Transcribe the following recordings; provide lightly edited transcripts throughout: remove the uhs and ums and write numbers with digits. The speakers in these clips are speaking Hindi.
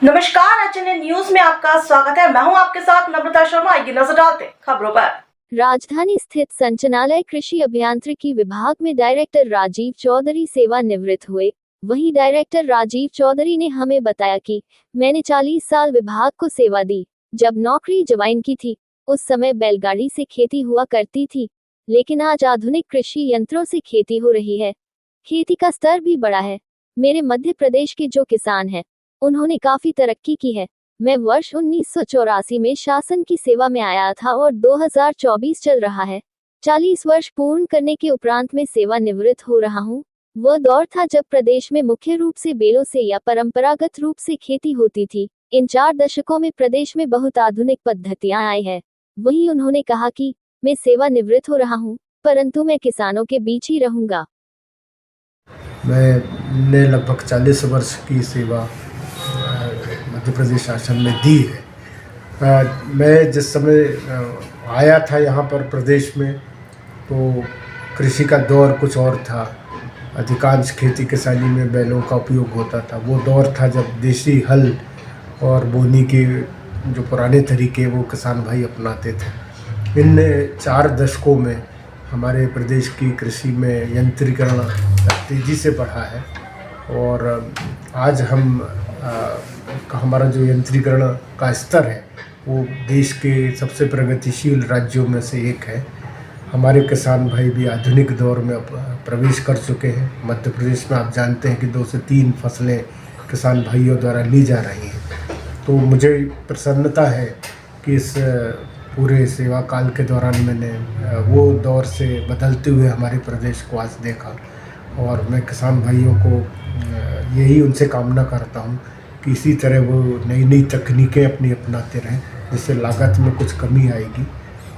नमस्कार, एचएनए न्यूज में आपका स्वागत है। मैं हूं आपके साथ नम्रता शर्मा। आइए नजर डालते हैं खबरों पर। राजधानी स्थित संचालय कृषि अभियांत्रिकी विभाग में डायरेक्टर राजीव चौधरी सेवानिवृत्त हुए। वहीं डायरेक्टर राजीव चौधरी ने हमें बताया कि मैंने 40 साल विभाग को सेवा दी। जब नौकरी ज्वाइन की थी उस समय बैलगाड़ी से खेती हुआ करती थी, लेकिन आज आधुनिक कृषि यंत्रों से खेती हो रही है। खेती का स्तर भी बढ़ा है। मेरे मध्य प्रदेश के जो किसान हैं उन्होंने काफी तरक्की की है। मैं वर्ष 1984 में शासन की सेवा में आया था और 2024 चल रहा है। 40 वर्ष पूर्ण करने के उपरांत मैं सेवानिवृत्त हो रहा हूँ। वह दौर था जब प्रदेश में मुख्य रूप से बेलों से या परंपरागत रूप से खेती होती थी। इन 4 दशकों में प्रदेश में बहुत आधुनिक पद्धतियां आई है। वहीं उन्होंने कहा कि मैं सेवानिवृत्त हो रहा हूँ, परंतु मैं किसानों के बीच ही रहूंगा। मैंने लगभग 40 वर्ष की सेवा मध्य प्रदेश शासन में दी है। मैं जिस समय आया था यहाँ पर प्रदेश में, तो कृषि का दौर कुछ और था। अधिकांश खेती किसानी में बैलों का उपयोग होता था। वो दौर था जब देसी हल और बोनी के जो पुराने तरीके वो किसान भाई अपनाते थे। इन 4 दशकों में हमारे प्रदेश की कृषि में यंत्रीकरण तेज़ी से बढ़ा है और आज हमारा जो यंत्रीकरण का स्तर है वो देश के सबसे प्रगतिशील राज्यों में से एक है। हमारे किसान भाई भी आधुनिक दौर में प्रवेश कर चुके हैं। मध्य प्रदेश में आप जानते हैं कि 2 से 3 फसलें किसान भाइयों द्वारा ली जा रही हैं। तो मुझे प्रसन्नता है कि इस पूरे सेवा काल के दौरान मैंने वो दौर से बदलते हुए हमारे प्रदेश को आज देखा और मैं किसान भाइयों को यही उनसे कामना करता हूँ कि इसी तरह वो नई नई तकनीकें अपनी अपनाते रहें, जिससे लागत में कुछ कमी आएगी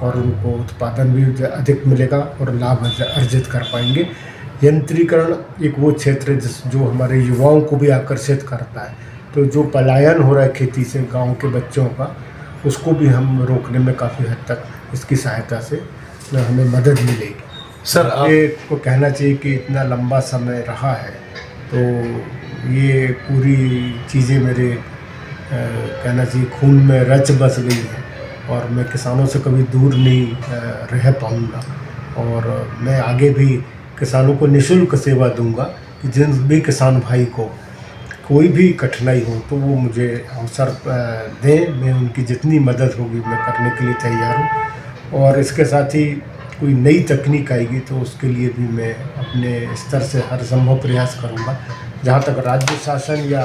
और उनको उत्पादन भी अधिक मिलेगा और लाभ अर्जित कर पाएंगे। यंत्रीकरण एक वो क्षेत्र है जो हमारे युवाओं को भी आकर्षित करता है। तो जो पलायन हो रहा है खेती से गाँव के बच्चों का, उसको भी हम रोकने में काफ़ी हद तक इसकी सहायता से हमें मदद मिलेगी। सर, आपको कहना चाहिए कि इतना लंबा समय रहा है तो ये पूरी चीज़ें मेरे कहना चाहिए खून में रच बस गई है और मैं किसानों से कभी दूर नहीं रह पाऊँगा और मैं आगे भी किसानों को निःशुल्क सेवा दूंगा कि जिन भी किसान भाई को कोई भी कठिनाई हो तो वो मुझे अवसर दें। मैं उनकी जितनी मदद होगी मैं करने के लिए तैयार हूँ और इसके साथ ही कोई नई तकनीक आएगी तो उसके लिए भी मैं अपने स्तर से हर संभव प्रयास करूँगा। जहाँ तक राज्य शासन या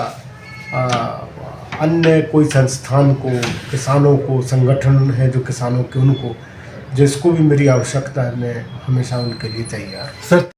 अन्य कोई संस्थान को, किसानों को, संगठन है जो किसानों के, उनको जिसको भी मेरी आवश्यकता है मैं हमेशा उनके लिए तैयार। सर